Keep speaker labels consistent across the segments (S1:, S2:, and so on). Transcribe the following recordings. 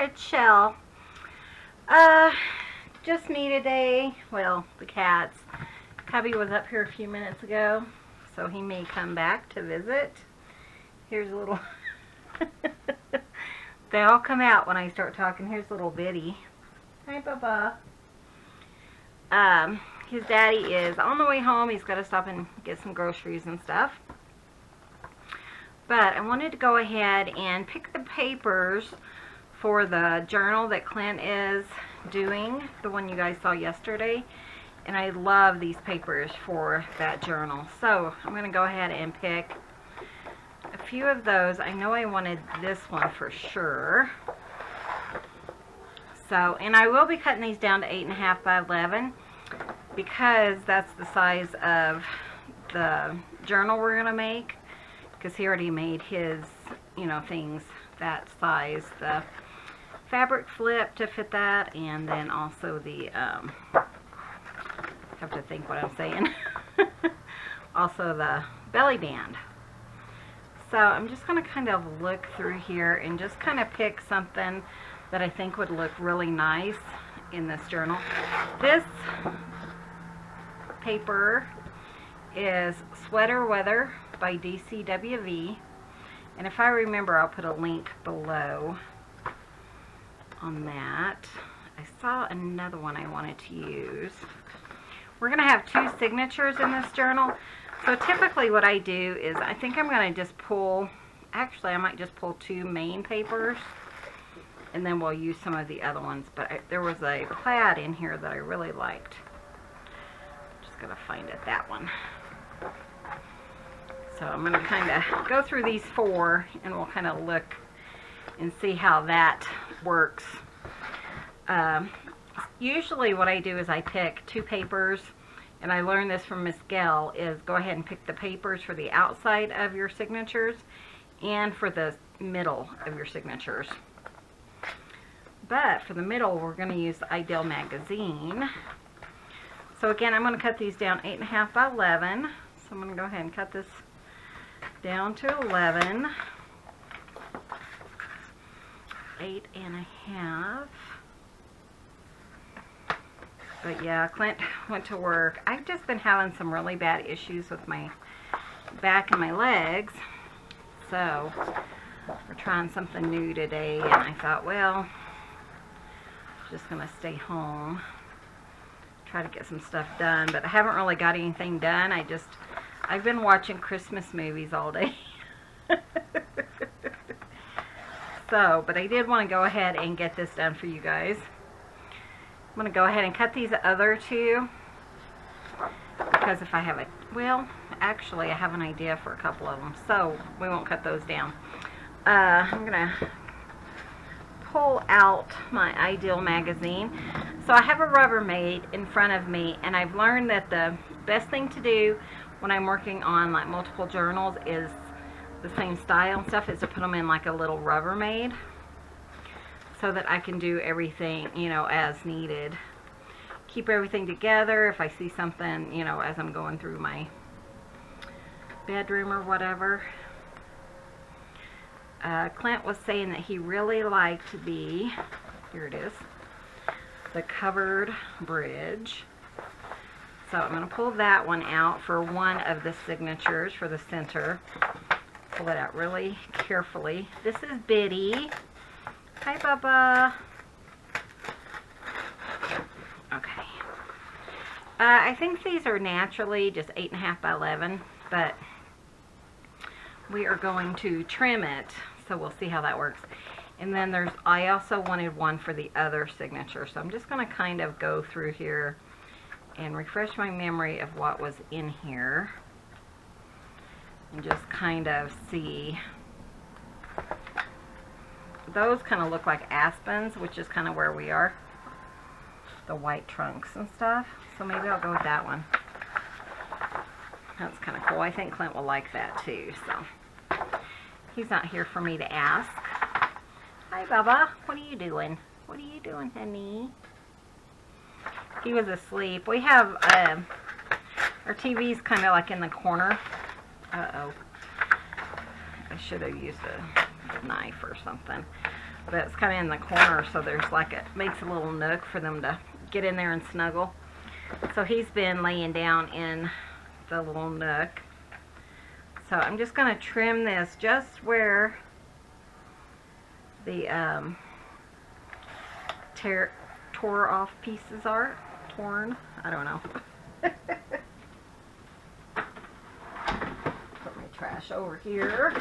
S1: red shell. Just me today. Well, the cats. Cubby was up here a few minutes ago, so he may come back to visit. Here's a little... They all come out when I start talking. Here's little Biddy. Hi, Bubba. His daddy is on the way home. He's got to stop and get some groceries and stuff. But I wanted to go ahead and pick the papers for the journal that Clint is doing, the one you guys saw yesterday. And I love these papers for that journal. So I'm going to go ahead and pick a few of those. I know I wanted this one for sure. So, and I will be cutting these down to 8.5 by 11 because that's the size of the journal we're going to make. Because he already made his, you know, things that size. The fabric flip to fit that, and then also the, have to think what I'm saying. Also the belly band. So I'm just going to kind of look through here and just kind of pick something that I think would look really nice in this journal. This paper is Sweater Weather by DCWV, and if I remember, I'll put a link below on that. I saw another one I wanted to use. We're going to have 2 signatures in this journal. So typically what I do is I think I'm going to just pull, actually I might just pull 2 main papers and then we'll use some of the other ones. But there was a plaid in here that I really liked. Just going to find it, that one. So I'm going to kind of go through these 4 and we'll kind of look and see how that works. Usually what I do is I pick 2 papers, and I learned this from Miss Gayle, is go ahead and pick the papers for the outside of your signatures and for the middle of your signatures. But for the middle, we're going to use the Ideal magazine. So again, I'm going to cut these down 8.5 by 11. So I'm going to go ahead and cut this down to 11. 8.5. But yeah, Clint went to work. I've just been having some really bad issues with my back and my legs. So we're trying something new today, and I thought, well, just gonna stay home, try to get some stuff done. But I haven't really got anything done. I've been watching Christmas movies all day. So, but I did want to go ahead and get this done for you guys. I'm going to go ahead and cut these other 2 because if I have a, well, actually I have an idea for a couple of them, so we won't cut those down. I'm going to pull out my Ideal magazine. So I have a Rubbermaid in front of me, and I've learned that the best thing to do when I'm working on like multiple journals is the same style and stuff, is to put them in like a little Rubbermaid, so that I can do everything, you know, as needed. Keep everything together if I see something, you know, as I'm going through my bedroom or whatever. Clint was saying that he really liked the, here it is, the covered bridge. So I'm going to pull that one out for one of the signatures for the center. Pull it out really carefully. This is Biddy. Hi, Bubba. Okay. I think these are naturally just 8.5 by 11, but we are going to trim it, so we'll see how that works. And then I also wanted one for the other signature, so I'm just going to kind of go through here and refresh my memory of what was in here and just kind of see. Those kind of look like aspens, which is kind of where we are. The white trunks and stuff. So maybe I'll go with that one. That's kind of cool. I think Clint will like that too. So he's not here for me to ask. Hi, Bubba. What are you doing? What are you doing, honey? He was asleep. We have our TV's kind of like in the corner. Uh-oh. I should have used a knife or something. but it's kind of in the corner, so there's like it makes a little nook for them to get in there and snuggle. So he's been laying down in the little nook. So I'm just going to trim this just where the tore off pieces are. Torn? I don't know. Put my trash over here.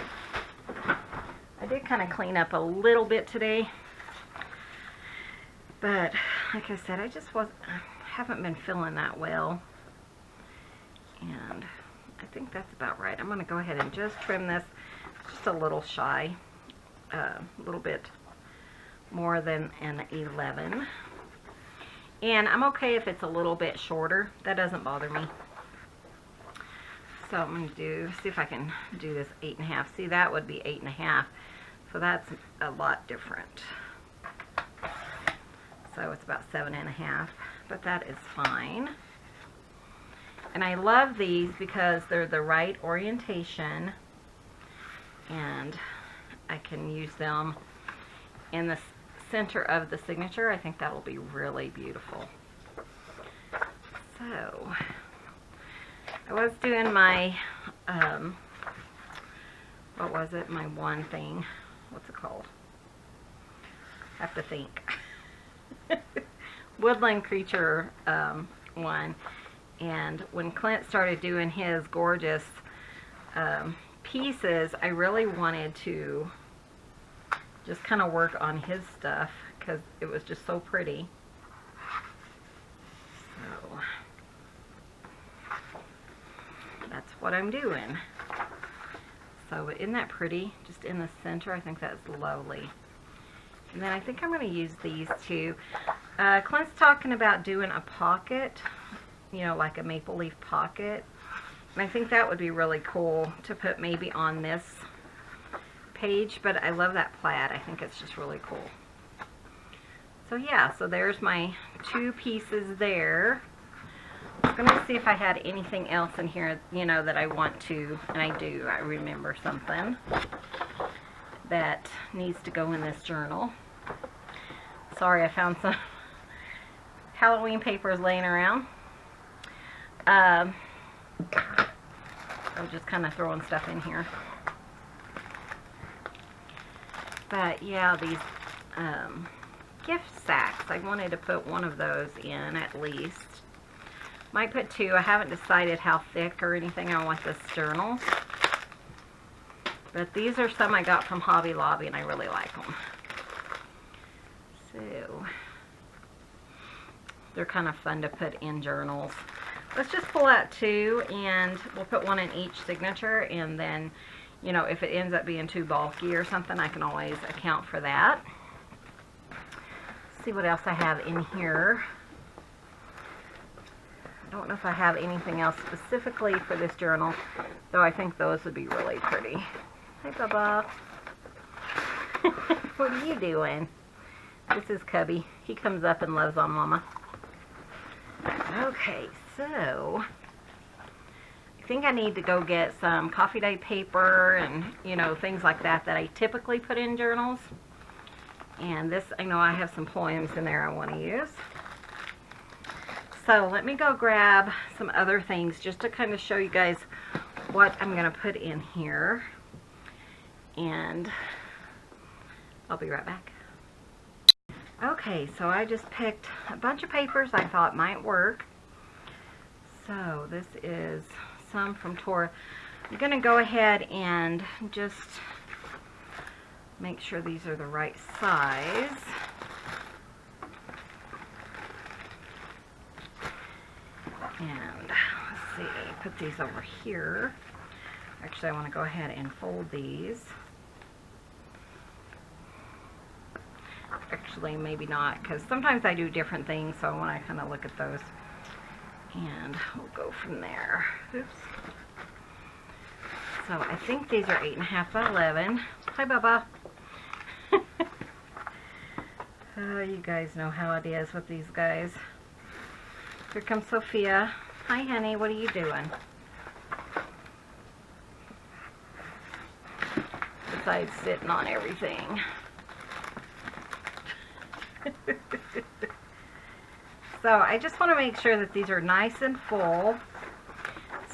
S1: I did kind of clean up a little bit today. But like I said, I haven't been feeling that well. And I think that's about right. I'm going to go ahead and just trim this just a little shy. A little bit more than an 11. And I'm okay if it's a little bit shorter. That doesn't bother me. So I'm going to see if I can do this 8.5. See, that would be 8.5. So that's a lot different. So it's about 7.5. But that is fine. And I love these because they're the right orientation. And I can use them in the center of the signature. I think that'll be really beautiful. So I was doing my what was it, my one thing, what's it called, I have to think. Woodland creature one, and when Clint started doing his gorgeous pieces, I really wanted to just kind of work on his stuff because it was just so pretty. So that's what I'm doing. So isn't that pretty? Just in the center, I think that's lovely. And then I think I'm going to use these two. Clint's talking about doing a pocket, you know, like a maple leaf pocket. And I think that would be really cool to put maybe on this page, but I love that plaid. I think it's just really cool. So yeah, so there's my two pieces there. I'm going to see if I had anything else in here, you know, that I want to, and I do. I remember something that needs to go in this journal. Sorry, I found some Halloween papers laying around. I'm just kind of throwing stuff in here. But yeah, these gift sacks, I wanted to put one of those in at least. Might put two. I haven't decided how thick or anything I want this journal. But these are some I got from Hobby Lobby and I really like them. So they're kind of fun to put in journals. Let's just pull out two and we'll put one in each signature, and then, you know, if it ends up being too bulky or something, I can always account for that. Let's see what else I have in here. I don't know if I have anything else specifically for this journal, though I think those would be really pretty. Hi, Bubba. What are you doing? This is Cubby. He comes up and loves on Mama. Okay, so I think I need to go get some coffee day paper and, you know, things like that that I typically put in journals. And this, I know I have some poems in there I want to use. So let me go grab some other things just to kind of show you guys what I'm going to put in here. And I'll be right back. Okay, so I just picked a bunch of papers I thought might work. So this is some from Tora. I'm going to go ahead and just make sure these are the right size. And let's see, put these over here. Actually, I want to go ahead and fold these. Actually, maybe not, because sometimes I do different things, so I want to kind of look at those. And we'll go from there. Oops. So I think these are 8.5 by 11. Hi, Bubba. Oh, you guys know how it is with these guys. Here comes Sophia. Hi, honey. What are you doing? Besides sitting on everything. So I just want to make sure that these are nice and full.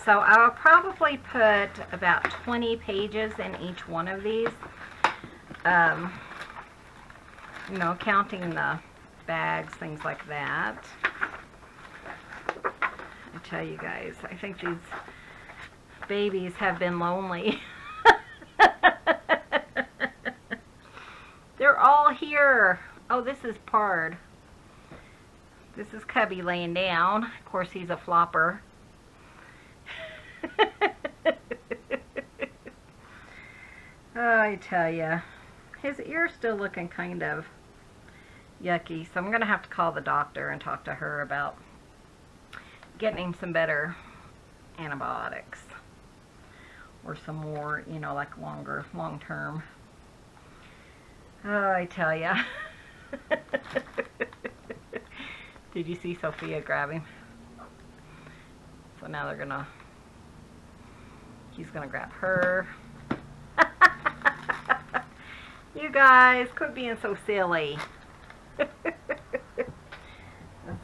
S1: So I'll probably put about 20 pages in each one of these. You know, counting the bags, things like that. I tell you guys, I think these babies have been lonely. They're all here. Oh, this is Pard. This is Cubby laying down. Of course, he's a flopper. Oh, I tell ya. His ear's still looking kind of yucky, so I'm going to have to call the doctor and talk to her about getting him some better antibiotics. Or some more, you know, like long term. Oh, I tell ya. Did you see Sophia grab him? So now he's gonna grab her. You guys, quit being so silly. Let's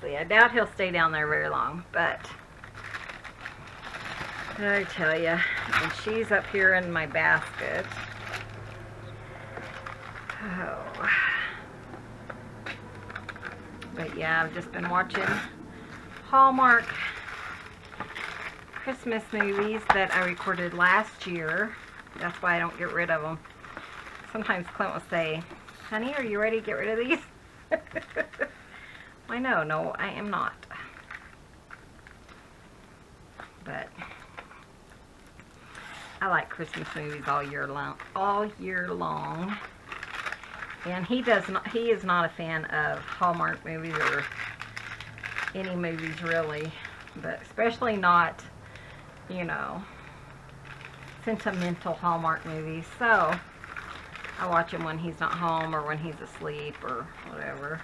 S1: see, I doubt he'll stay down there very long, but I tell ya, and she's up here in my basket. Oh. But yeah, I've just been watching Hallmark Christmas movies that I recorded last year. That's why I don't get rid of them. Sometimes Clint will say, honey, are you ready to get rid of these? I know, no, I am not. But I like Christmas movies all year long. And he is not a fan of Hallmark movies or any movies really, but especially not, you know, sentimental Hallmark movies. So I watch him when he's not home or when he's asleep or whatever.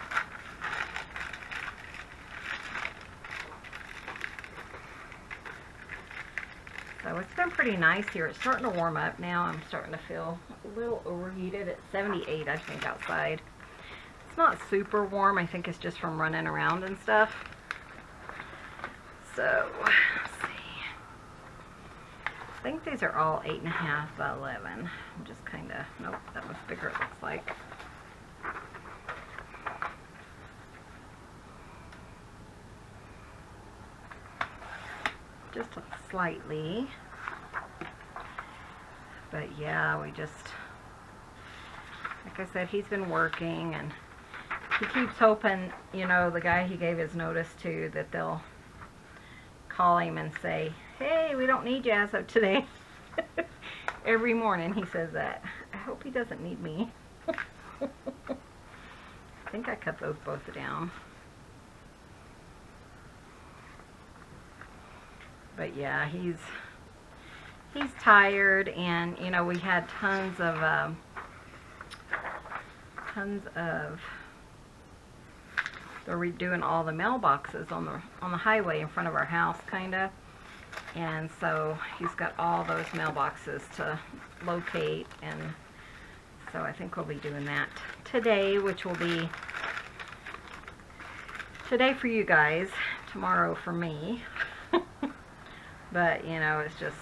S1: So it's been pretty nice here. It's starting to warm up now. I'm starting to feel a little overheated. It's 78, I think, outside. It's not super warm. I think it's just from running around and stuff. So, let's see. I think these are all 8.5 by 11. I'm just kind of, nope, that was bigger, it looks like. Just slightly. But yeah, we just, like I said, he's been working and he keeps hoping, you know, the guy he gave his notice to, that they'll call him and say, hey, we don't need you as of today. Every morning he says that. I hope he doesn't need me. I think I cut those both down. But yeah, he's tired, and you know, we had tons of they're redoing all the mailboxes on the highway in front of our house, kinda, and so he's got all those mailboxes to locate, and so I think we'll be doing that today, which will be today for you guys, tomorrow for me. But, you know, it's just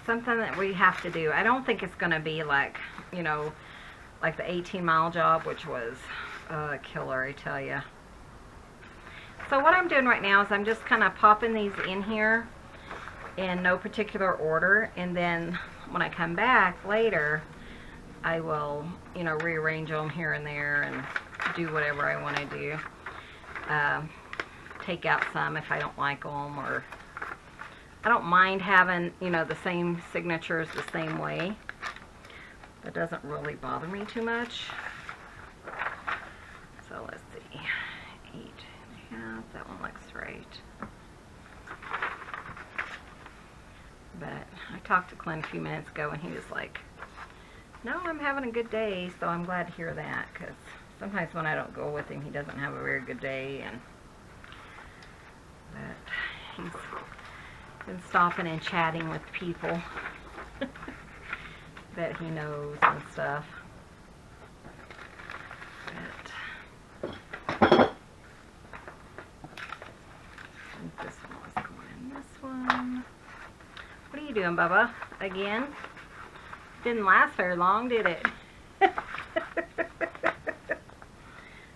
S1: something that we have to do. I don't think it's going to be like, you know, like the 18-mile job, which was a killer, I tell you. So what I'm doing right now is I'm just kind of popping these in here in no particular order. And then when I come back later, I will, you know, rearrange them here and there and do whatever I want to do. Take out some if I don't like them, or I don't mind having, you know, the same signatures the same way. That doesn't really bother me too much. So let's see, 8.5, that one looks right. But I talked to Clint a few minutes ago and he was like, no, I'm having a good day, so I'm glad to hear that, because sometimes when I don't go with him, he doesn't have a very good day, but he's been stopping and chatting with people. that he knows and stuff. But I think this one was going in this one. What are you doing, Bubba? Again? Didn't last very long, did it?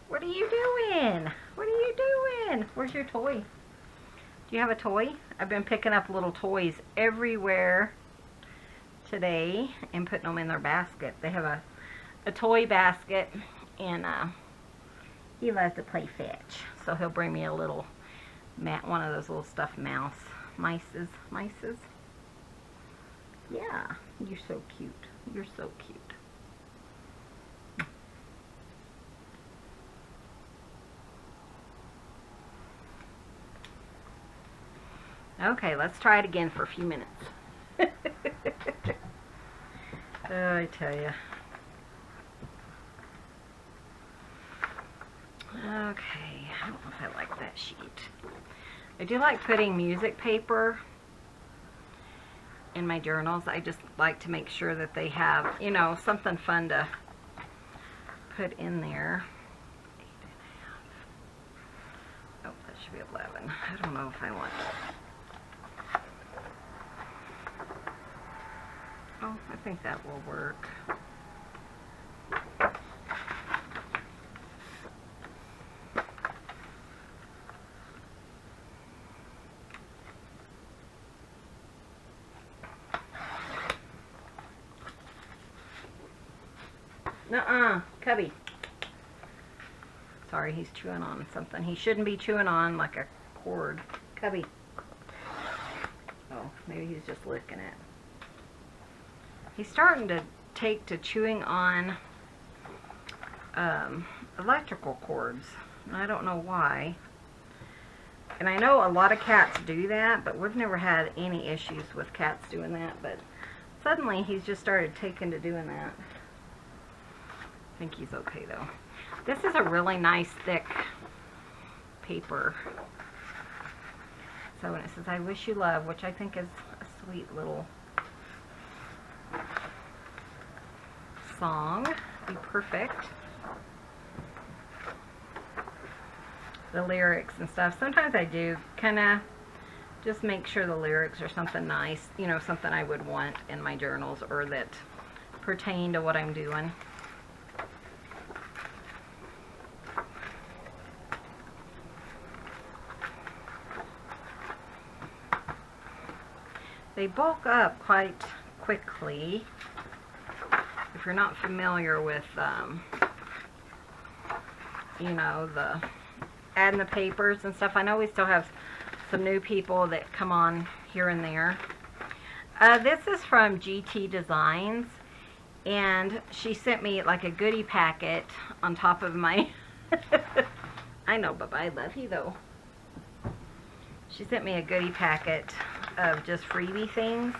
S1: What are you doing? What are you doing? Where's your toy? Do you have a toy? I've been picking up little toys everywhere today and putting them in their basket. They have a toy basket, and he loves to play fetch. So he'll bring me a little one of those little stuffed mices. Yeah, you're so cute. You're so cute. Okay, let's try it again for a few minutes. Oh, I tell you. Okay, I don't know if I like that sheet. I do like putting music paper in my journals. I just like to make sure that they have, you know, something fun to put in there. 8.5. Oh, that should be 11. I don't know if I want that. Oh, I think that will work. Nuh-uh, Cubby. Sorry, he's chewing on something. He shouldn't be chewing on like a cord. Cubby. Oh, maybe he's just licking it. He's starting to take to chewing on electrical cords. And I don't know why. And I know a lot of cats do that, but we've never had any issues with cats doing that. But suddenly he's just started taking to doing that. I think he's okay though. This is a really nice thick paper. So when it says, I wish you love, which I think is a sweet little song, be perfect. The lyrics and stuff. Sometimes I do kind of just make sure the lyrics are something nice, you know, something I would want in my journals or that pertain to what I'm doing. They bulk up quite quickly. If you're not familiar with, you know, adding the papers and stuff. I know we still have some new people that come on here and there. This is from GT Designs, and she sent me like a goodie packet on top of my... I know, Bubba, I love you though. She sent me a goodie packet of just freebie things,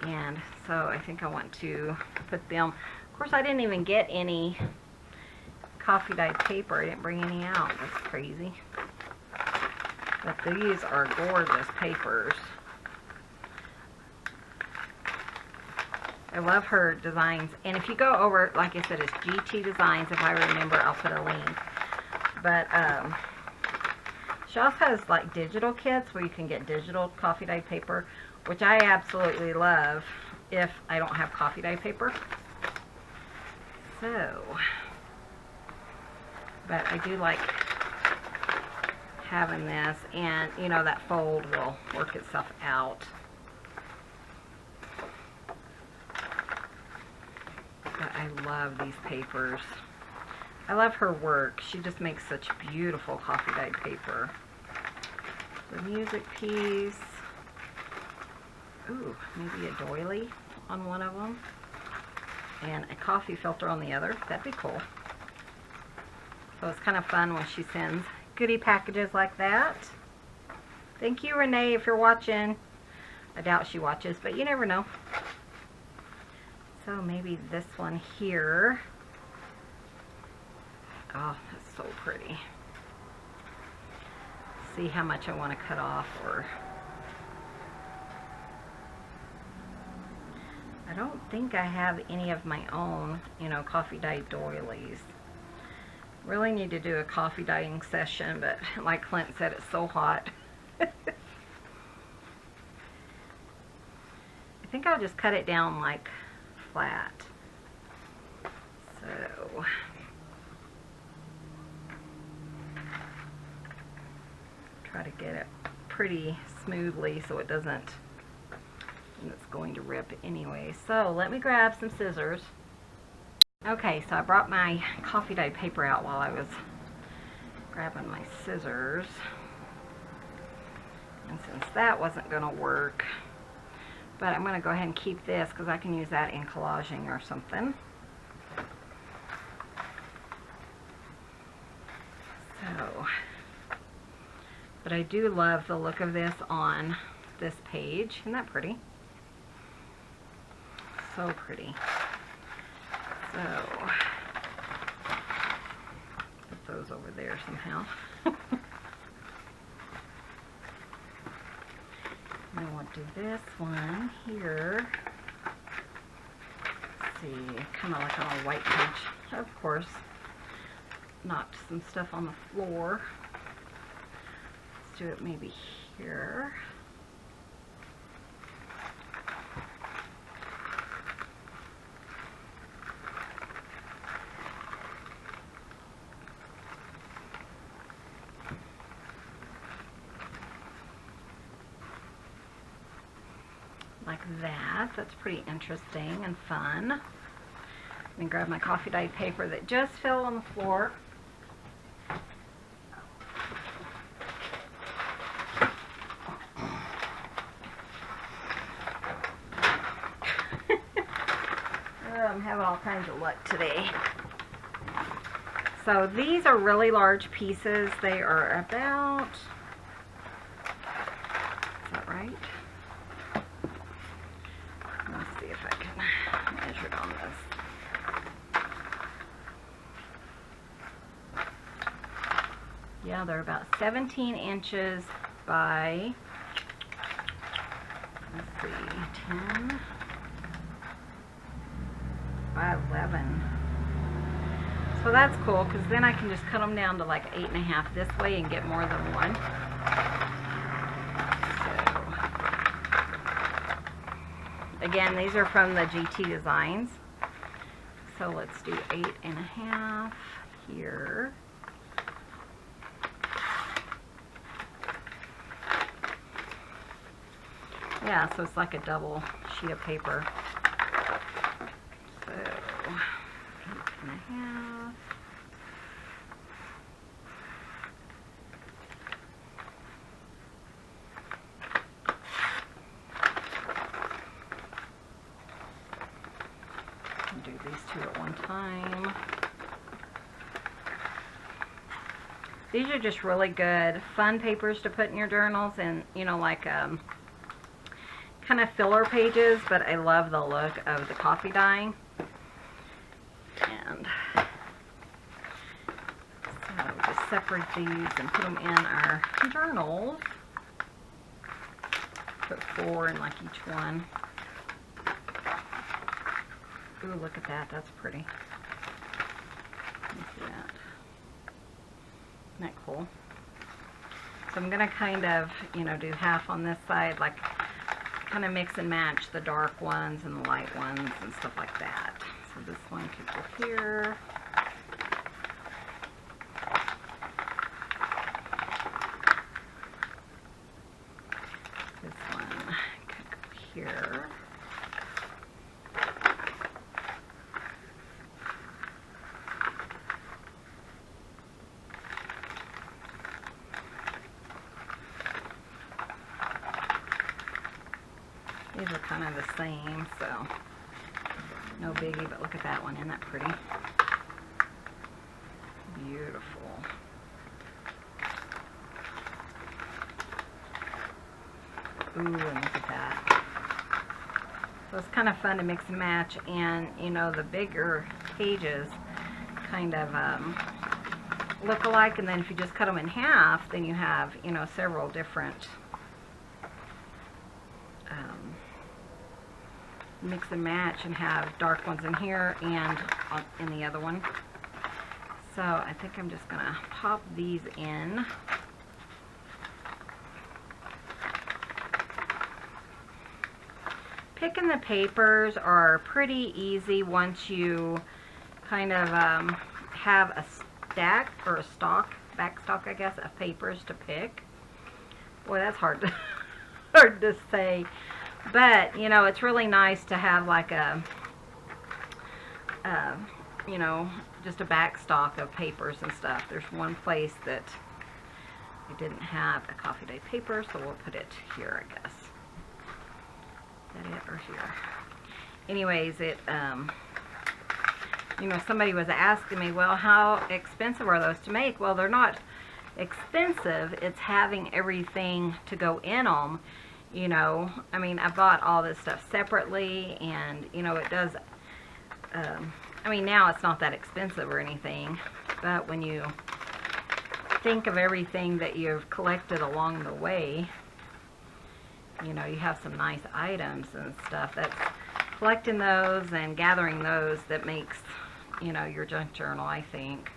S1: and so I think I want to put them. Of course, I didn't even get any coffee dyed paper. I didn't bring any out. That's crazy. But these are gorgeous papers. I love her designs. And if you go over, like I said, it's GT Designs. If I remember, I'll put a link. But she also has like digital kits where you can get digital coffee dyed paper, which I absolutely love if I don't have coffee dyed paper. So, but I do like having this, and you know, that fold will work itself out. But I love these papers. I love her work. She just makes such beautiful coffee dyed paper. The music piece. Ooh, maybe a doily on one of them. And a coffee filter on the other. That'd be cool. So it's kind of fun when she sends goodie packages like that. Thank you, Renee, if you're watching. I doubt she watches, but you never know. So maybe this one here. Oh, that's so pretty. See how much I want to cut off, or I don't think I have any of my own, you know, coffee dye doilies. Really need to do a coffee dyeing session, but like Clint said, it's so hot. I think I'll just cut it down like flat. So try to get it pretty smoothly so it doesn't, and it's going to rip anyway. So let me grab some scissors. Okay, so I brought my coffee dye paper out while I was grabbing my scissors. And since that wasn't going to work, but I'm going to go ahead and keep this because I can use that in collaging or something. So, but I do love the look of this on this page. Isn't that pretty? So pretty. So, put those over there somehow. I want to do this one here. Let's see, kind of like on a white page. Of course, knocked some stuff on the floor. Let's do it maybe here. Like that. That's pretty interesting and fun. And grab my coffee dye paper that just fell on the floor. I'm having all kinds of luck today. So these are really large pieces. They are about, is that right? Let's see if I can measure it on this. Yeah, they're about 17 inches by, let's see, 10 by 11. So that's cool because then I can just cut them down to like 8.5 this way and get more than one. Again, these are from the GT Designs. So let's do 8.5 here. Yeah, so it's like a double sheet of paper. So 8.5. Do these two at one time. These are just really good, fun papers to put in your journals, and you know, like kind of filler pages. But I love the look of the coffee dye. And so just separate these and put them in our journals. Put 4 in like each one. Ooh, look at that. That's pretty. Let me see that. Isn't that cool? So I'm going to kind of, you know, do half on this side, like kind of mix and match the dark ones and the light ones and stuff like that. So this one could go here. This one could go here. These are kind of the same, so no biggie, but look at that one. Isn't that pretty? Beautiful. Ooh, and look at that. So it's kind of fun to mix and match, and you know, the bigger pages kind of look alike, and then if you just cut them in half, then you have, you know, several different mix and match and have dark ones in here and in the other one. So I think I'm just gonna pop these in. Picking the papers are pretty easy once you kind of have a stack or a backstock, I guess, of papers to pick. Boy, that's hard to say. But, you know, it's really nice to have like a, you know, just a backstock of papers and stuff. There's one place that I didn't have a coffee day paper, so we'll put it here, I guess. Is that it, or here? Anyways, it, you know, somebody was asking me, well, how expensive are those to make? Well, they're not expensive. It's having everything to go in them. You know, I mean, I bought all this stuff separately, and, you know, it does, I mean, now it's not that expensive or anything, but when you think of everything that you've collected along the way, you know, you have some nice items and stuff. That's collecting those and gathering those that makes, you know, your junk journal, I think.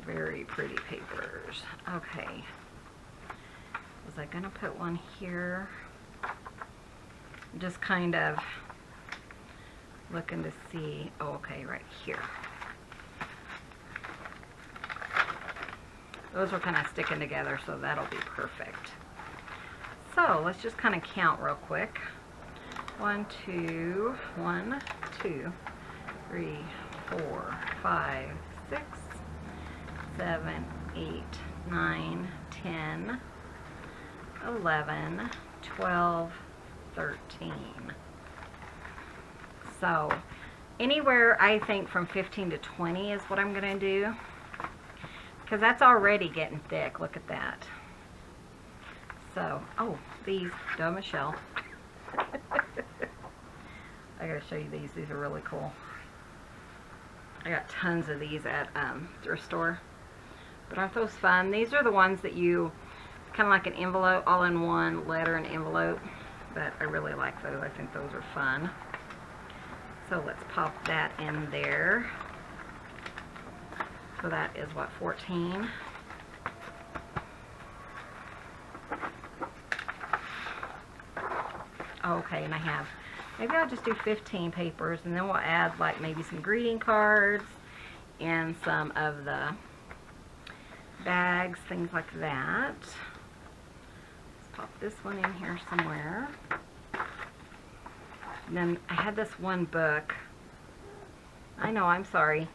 S1: Very pretty papers. Okay. Was I gonna put one here? Just kind of looking to see. Oh, okay, right here. Those are kind of sticking together, so that'll be perfect. So let's just kind of count real quick. 1, 2, 3, 4, 5, 6, 7, 8, 9, 10, 11, 12, 13. So anywhere I think from 15 to 20 is what I'm going to do, because that's already getting thick. Look at that. So, oh, these, duh, Michelle. I gotta show you these. These are really cool. I got tons of these at thrift store. But aren't those fun? These are the ones that you, kind of like an envelope, all in one letter and envelope. But I really like those. I think those are fun. So let's pop that in there. So that is what, 14? Okay, and I have, maybe I'll just do 15 papers, and then we'll add like maybe some greeting cards and some of the bags, things like that. Let's pop this one in here somewhere. And then I had this one book. I know, I'm sorry.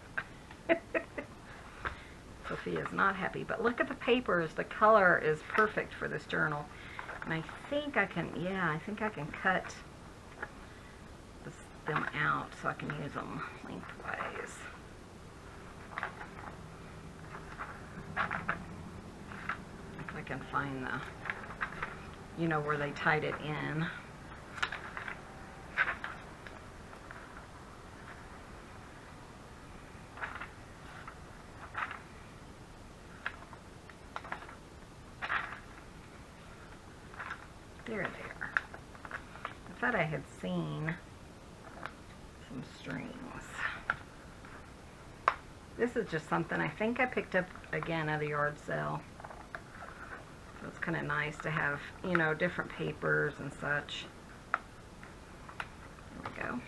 S1: Sophia's not happy, but look at the papers. The color is perfect for this journal. And I think I can, yeah, I think I can cut them out so I can use them lengthwise. If I can find the, you know, where they tied it in. There they are. I thought I had seen some strings. This is just something I think I picked up again at a yard sale. So it's kind of nice to have, you know, different papers and such. There we go.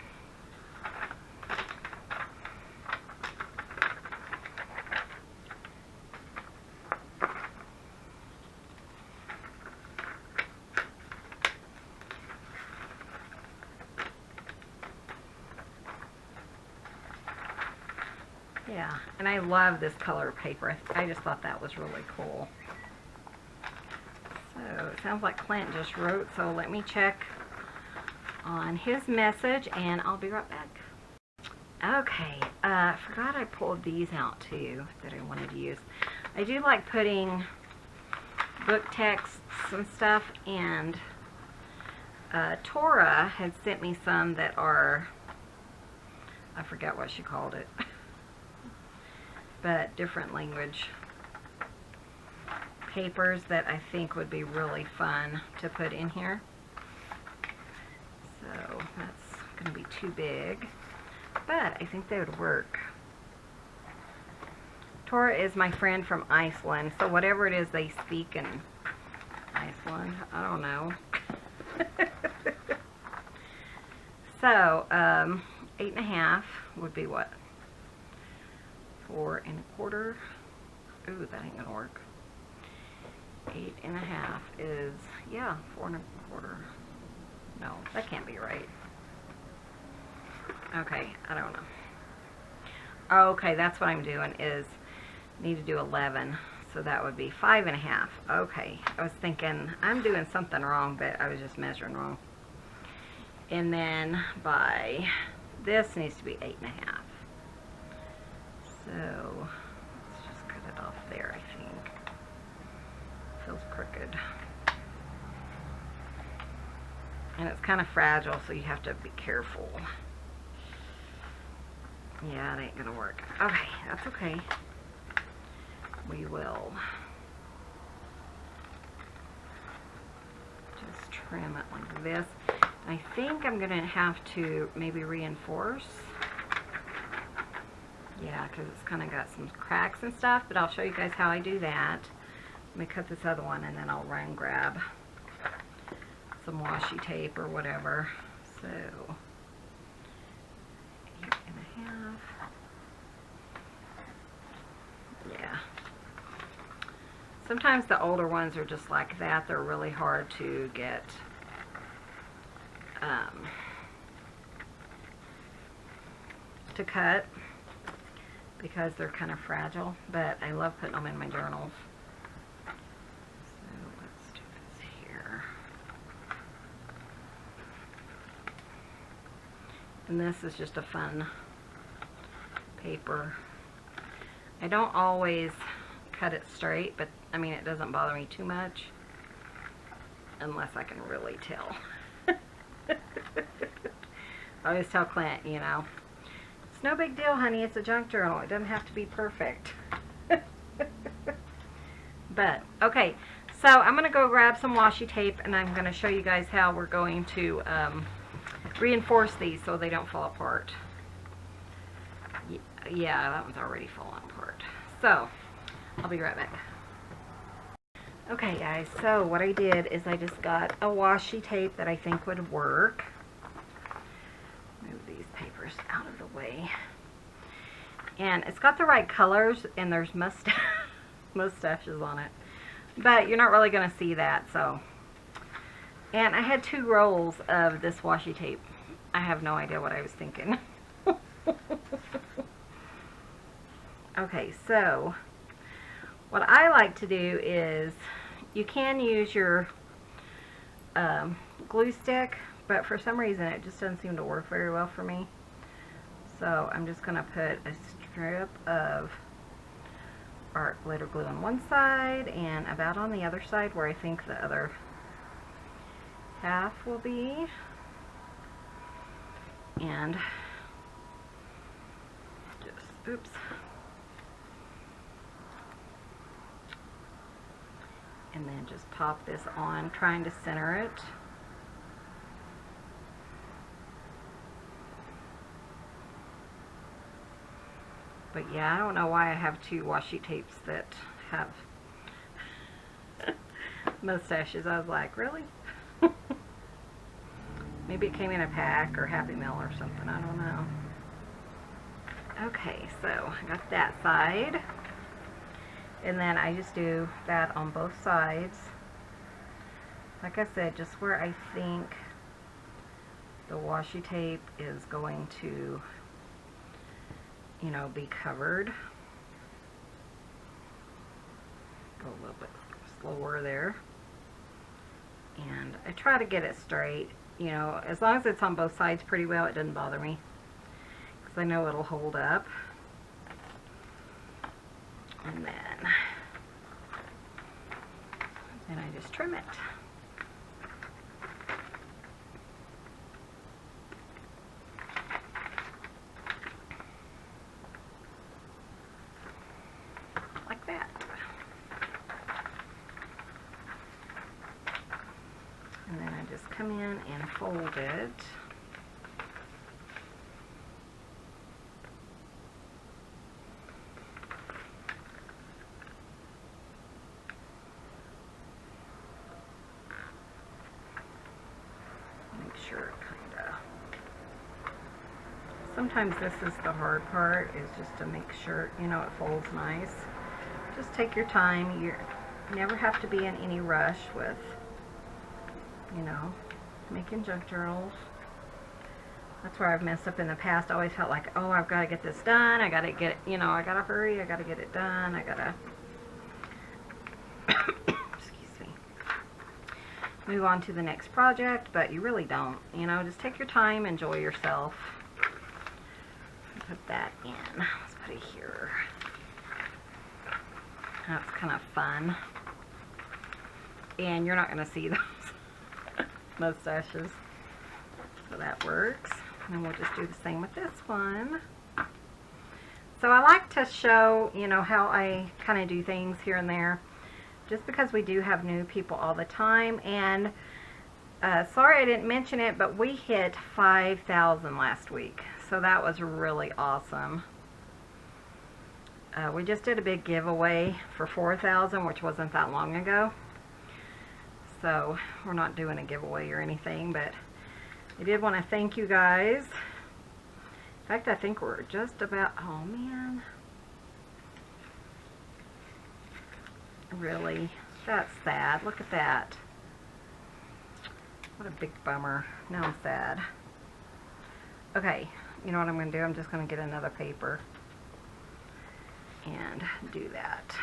S1: Yeah, and I love this color paper. I just thought that was really cool. So it sounds like Clint just wrote, so let me check on his message and I'll be right back. Okay, I forgot I pulled these out too that I wanted to use. I do like putting book texts and stuff, and Tora had sent me some that are, I forgot what she called it, but different language papers that I think would be really fun to put in here. So that's going to be too big, but I think they would work. Tora is my friend from Iceland, so whatever it is they speak in Iceland, I don't know. So, 8.5 would be what? 4 1/4. Ooh, that ain't gonna work. 8.5 is, yeah, 4 1/4. No, that can't be right. Okay, I don't know. Okay, that's what I'm doing is need to do 11. So that would be 5.5. Okay, I was thinking I'm doing something wrong, but I was just measuring wrong. And then by this needs to be 8.5. So let's just cut it off there, I think. Feels crooked. And it's kind of fragile, so you have to be careful. Yeah, it ain't gonna work. Okay, that's okay. We will just trim it like this. I think I'm gonna have to maybe reinforce. Yeah, because it's kind of got some cracks and stuff, but I'll show you guys how I do that. Let me cut this other one and then I'll run grab some washi tape or whatever. So 8.5. Yeah. Sometimes the older ones are just like that. They're really hard to get to cut because they're kind of fragile, but I love putting them in my journals. So let's do this here. And this is just a fun paper. I don't always cut it straight, but I mean it doesn't bother me too much unless I can really tell. I always tell Clint, you know, it's no big deal, honey, it's a junk journal. It doesn't have to be perfect. But, okay, so I'm going to go grab some washi tape and I'm going to show you guys how we're going to reinforce these so they don't fall apart. Yeah, that one's already falling apart. So, I'll be right back. Okay, guys, so what I did is I just got a washi tape that I think would work. Move these papers out of the way. And it's got the right colors, and there's mustaches on it. But you're not really going to see that, so. And I had 2 rolls of this washi tape. I have no idea what I was thinking. Okay, so what I like to do is, you can use your glue stick, but for some reason it just doesn't seem to work very well for me. So I'm just going to put a strip of art glitter glue on one side and about on the other side where I think the other half will be. And just, oops. And then just pop this on, trying to center it. But yeah, I don't know why I have 2 washi tapes that have mustaches. I was like, really? Maybe it came in a pack or Happy Meal or something, I don't know. Okay, so I got that side. And then I just do that on both sides. Like I said, just where I think the washi tape is going to, you know, be covered. Go a little bit slower there. And I try to get it straight. You know, as long as it's on both sides pretty well, it doesn't bother me. Because I know it'll hold up. And then I just trim it. Like that. come in and fold it. Make sure it kind of... Sometimes this is the hard part, is just to make sure, you know, it folds nice. Just take your time. You never have to be in any rush with, you know, making junk journals. That's where I've messed up in the past. I always felt like, oh, I've got to get this done. I got to get, you know, I got to hurry. I got to get it done. I got to, excuse me, move on to the next project. But you really don't. You know, just take your time, enjoy yourself. Put that in. Let's put it here. That's kind of fun. And you're not going to see those mustaches. So that works. And then we'll just do the same with this one. So I like to show, you know, how I kind of do things here and there. Just because we do have new people all the time. And sorry I didn't mention it, but we hit 5,000 last week. So that was really awesome. We just did a big giveaway for 4,000, which wasn't that long ago. So we're not doing a giveaway or anything, but I did want to thank you guys. In fact, I think we're just about, oh man. Really, that's sad. Look at that. What a big bummer. Now I'm sad. Okay, you know what I'm going to do? I'm just going to get another paper and do that.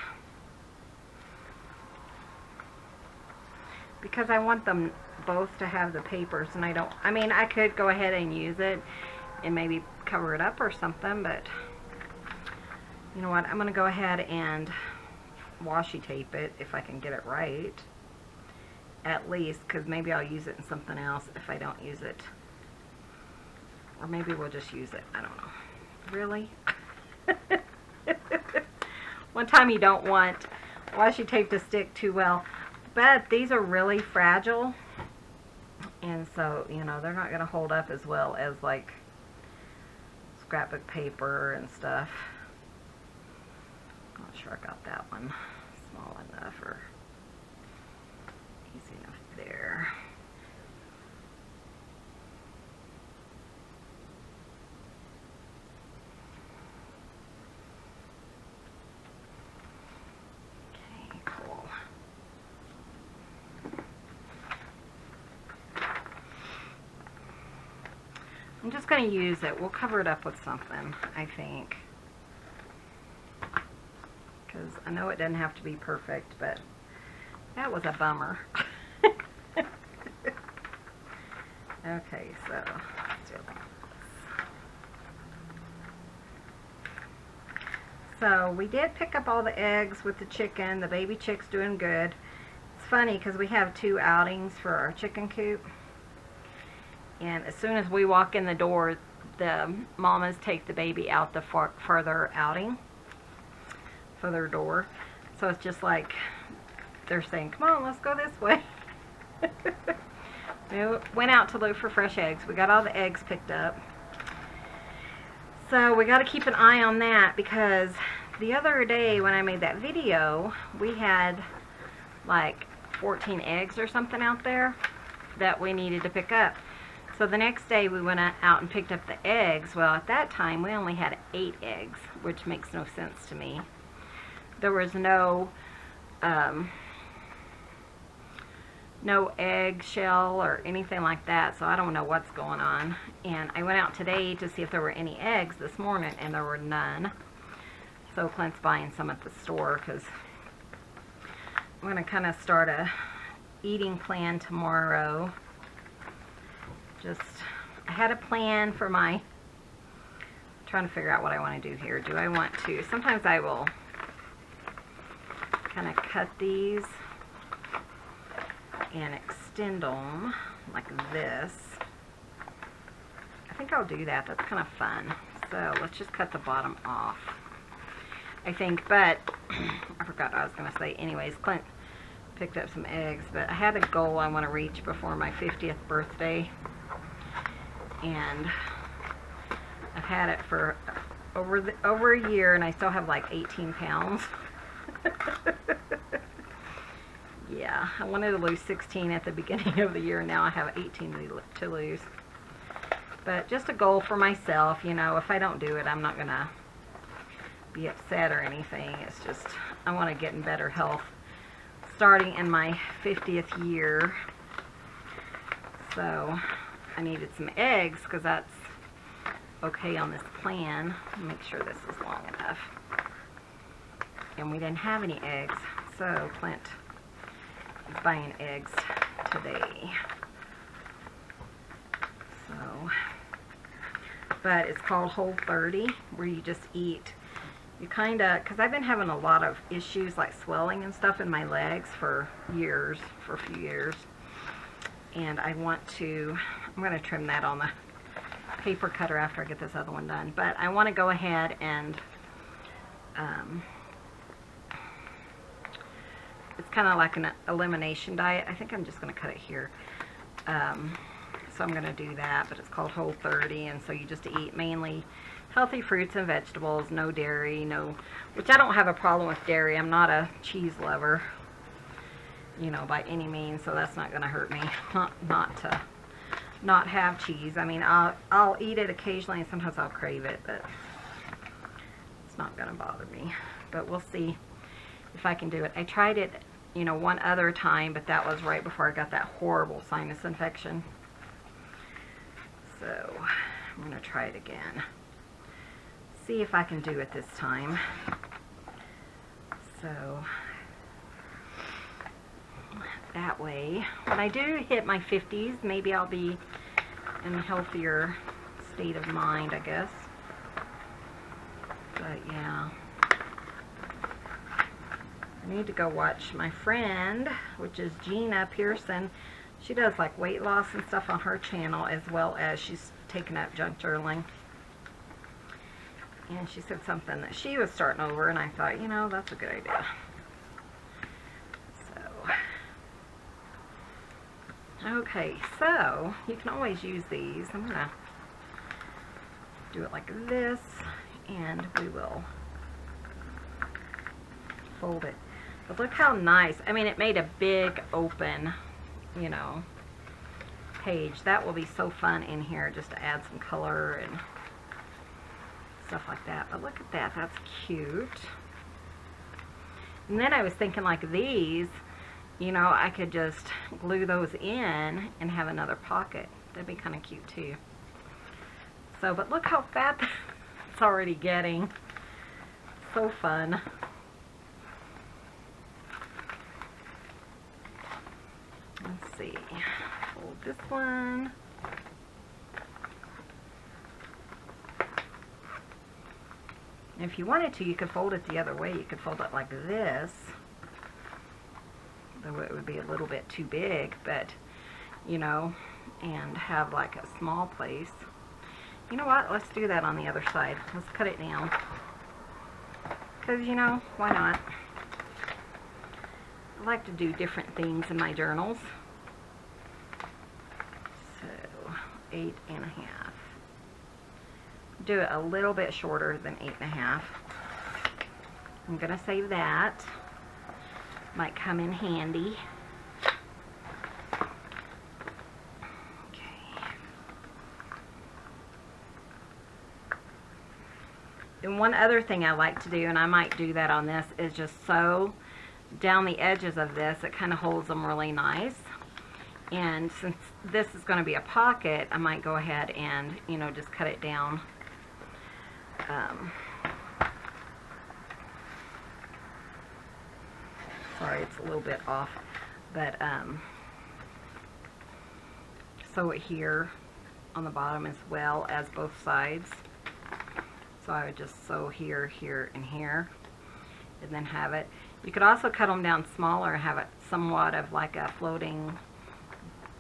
S1: Because I want them both to have the papers, and I mean, I could go ahead and use it and maybe cover it up or something, but you know what? I'm going to go ahead and washi tape it if I can get it right. At least, because maybe I'll use it in something else if I don't use it. Or maybe we'll just use it. I don't know. Really? One time you don't want washi tape to stick too well. But these are really fragile. And so, you know, they're not going to hold up as well as like scrapbook paper and stuff. I'm not sure I got that one small enough or easy enough there. I'm just going to use it. We'll cover it up with something, I think. Because I know it doesn't have to be perfect, but that was a bummer. Okay, so let's do this. So we did pick up all the eggs with the chicken. The baby chick's doing good. It's funny because we have 2 outings for our chicken coop. And as soon as we walk in the door, the mamas take the baby out the further door. So it's just like they're saying, come on, let's go this way. We went out to look for fresh eggs. We got all the eggs picked up. So we got to keep an eye on that, because the other day when I made that video, we had like 14 eggs or something out there that we needed to pick up. So the next day we went out and picked up the eggs. Well, at that time we only had 8 eggs, which makes no sense to me. There was no egg shell or anything like that, so I don't know what's going on. And I went out today to see if there were any eggs this morning, and there were none. So Clint's buying some at the store, because I'm going to kind of start a eating plan tomorrow. I had a plan for my, trying to figure out what I want to do here. Do I want to, sometimes I will kind of cut these and extend them like this. I think I'll do that. That's kind of fun. So let's just cut the bottom off, I think. But I forgot what I was going to say. Anyways, Clint picked up some eggs, but I had a goal I want to reach before my 50th birthday, and I've had it for over a year, and I still have like 18 pounds. Yeah, I wanted to lose 16 at the beginning of the year, and now I have 18 to lose. But just a goal for myself, you know. If I don't do it, I'm not gonna be upset or anything. It's just I want to get in better health starting in my 50th year. So I needed some eggs because that's okay on this plan. Make sure this is long enough. And we didn't have any eggs, so Clint is buying eggs today. So, but it's called Whole30, where you just eat. You kind of, because I've been having a lot of issues like swelling and stuff in my legs for years, for a few years. And I want to, I'm going to trim that on the paper cutter after I get this other one done. But I want to go ahead and, it's kind of like an elimination diet. I think I'm just going to cut it here. So I'm going to do that, but it's called Whole30, and so you just eat mainly healthy fruits and vegetables, no dairy, which I don't have a problem with dairy. I'm not a cheese lover, you know, by any means, so that's not going to hurt me not to not have cheese. I mean, I'll eat it occasionally, and sometimes I'll crave it, but it's not going to bother me. But we'll see if I can do it. I tried it, you know, one other time, but that was right before I got that horrible sinus infection. So I'm going to try it again. See if I can do it this time. So that way, when I do hit my 50s, maybe I'll be in a healthier state of mind, I guess. But yeah. I need to go watch my friend, which is Gina Pearson. She does like weight loss and stuff on her channel, as well as she's taken up junk journaling. And she said something that she was starting over, and I thought, you know, that's a good idea. So, okay, so you can always use these. I'm gonna do it like this, and we will fold it. But look how nice. I mean, it made a big open, you know, page. That will be so fun in here, just to add some color and stuff like that. But look at that. That's cute. And then I was thinking, like, these, you know, I could just glue those in and have another pocket. That'd be kind of cute too. So, but look how fat it's already getting. So fun. Let's see. Fold this one. If you wanted to, you could fold it the other way. You could fold it like this, though it would be a little bit too big, but, you know, and have like a small place. You know what? Let's do that on the other side. Let's cut it down. Because, you know, why not? I like to do different things in my journals. So, 8.5. Do it a little bit shorter than 8.5. I'm going to save that. Might come in handy. Okay. And one other thing I like to do, and I might do that on this, is just sew down the edges of this. It kind of holds them really nice. And since this is going to be a pocket, I might go ahead and, you know, just cut it down. Sorry, it's a little bit off, but sew it here on the bottom as well as both sides. So I would just sew here, here, and here, and then have it. You could also cut them down smaller and have it somewhat of like a floating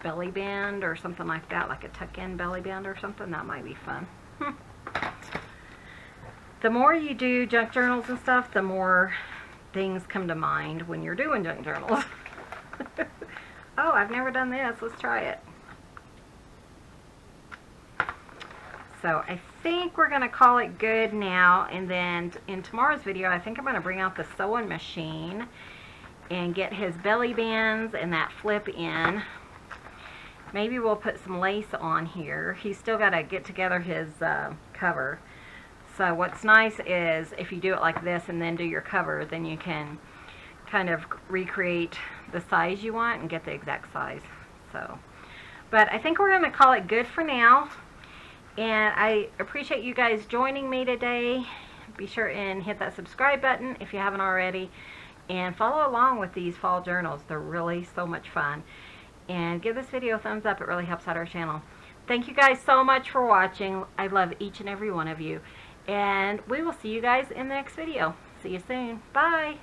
S1: belly band or something like that, like a tuck-in belly band or something. That might be fun. The more you do junk journals and stuff, the more things come to mind when you're doing junk journals. Oh, I've never done this. Let's try it. So I think we're going to call it good now, and then in tomorrow's video I think I'm going to bring out the sewing machine and get his belly bands and that flip in. Maybe we'll put some lace on here. He's still got to get together his cover. So what's nice is if you do it like this and then do your cover, then you can kind of recreate the size you want and get the exact size. So, but I think we're going to call it good for now. And I appreciate you guys joining me today. Be sure and hit that subscribe button if you haven't already. And follow along with these fall journals. They're really so much fun. And give this video a thumbs up. It really helps out our channel. Thank you guys so much for watching. I love each and every one of you. And we will see you guys in the next video. See you soon. Bye.